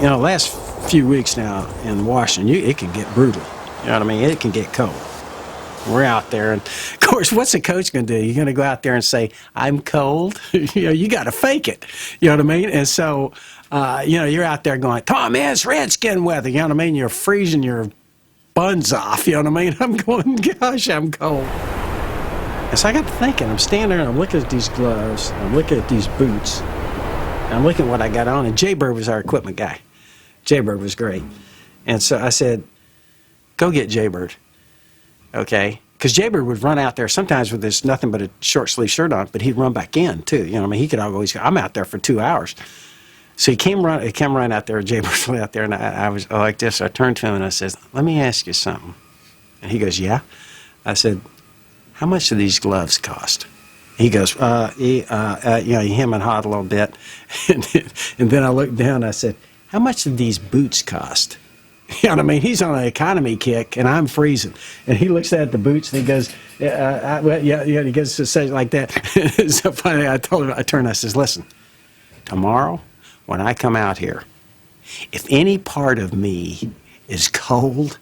last few weeks now in Washington, it can get brutal. You know what I mean? It can get cold. We're out there, and of course, what's a coach going to do? You're going to go out there and say, "I'm cold." You got to fake it. You know what I mean? And so, you're out there going, "Come on, man, it's Redskin weather." You know what I mean? You're freezing your buns off. You know what I mean? I'm going, "Gosh, I'm cold." And so I got to thinking. I'm standing there, and I'm looking at these gloves, I'm looking at these boots, and I'm looking at what I got on. And Jaybird was our equipment guy. Jaybird was great. And so I said, "Go get Jaybird." Okay, because Jaybird would run out there sometimes with this nothing but a short sleeve shirt on, but he'd run back in too. You know what I mean? He could always go, "I'm out there for 2 hours." So he came run out there, Jaybird was out there, and I was like this. I turned to him and I said, "Let me ask you something." And he goes, "Yeah." I said, "How much do these gloves cost?" He goes, he hem and hawed a little bit. And then I looked down and I said, "How much do these boots cost?" You know what I mean? He's on an economy kick, and I'm freezing. And he looks at the boots, and he goes, he goes to say it like that. So finally, I turned, and I says, "Listen, tomorrow when I come out here, if any part of me is cold,"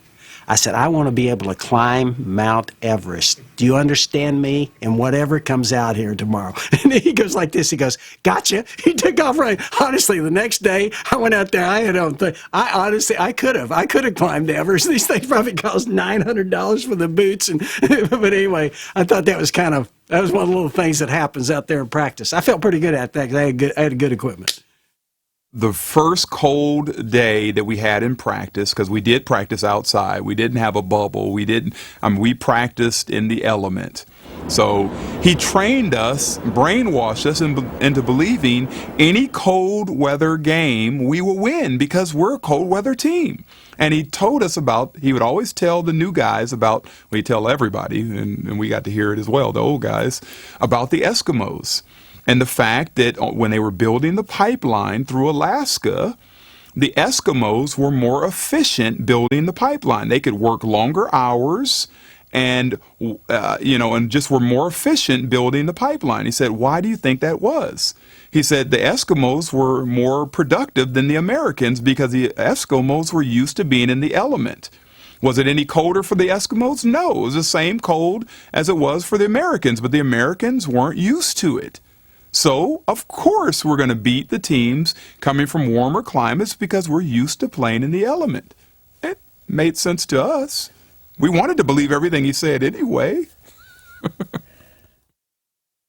I said, "I want to be able to climb Mount Everest. Do you understand me? And whatever comes out here tomorrow." And he goes like this. He goes, "Gotcha." He took off running. Honestly, the next day, I went out there. I could have climbed Everest. These things probably cost $900 for the boots. But anyway, I thought that was one of the little things that happens out there in practice. I felt pretty good at that because I had good equipment. The first cold day that we had in practice, because we did practice outside, we didn't have a bubble, we practiced in the element. So he trained us, brainwashed us into believing any cold weather game we will win because we're a cold weather team. And he told us he would always tell the new guys he'd tell everybody, and we got to hear it as well, the old guys, about the Eskimos. And the fact that when they were building the pipeline through Alaska, the Eskimos were more efficient building the pipeline. They could work longer hours and just were more efficient building the pipeline. He said, "Why do you think that was?" He said the Eskimos were more productive than the Americans because the Eskimos were used to being in the element. Was it any colder for the Eskimos? No, it was the same cold as it was for the Americans, but the Americans weren't used to it. So, of course, we're going to beat the teams coming from warmer climates because we're used to playing in the element. It made sense to us. We wanted to believe everything he said anyway.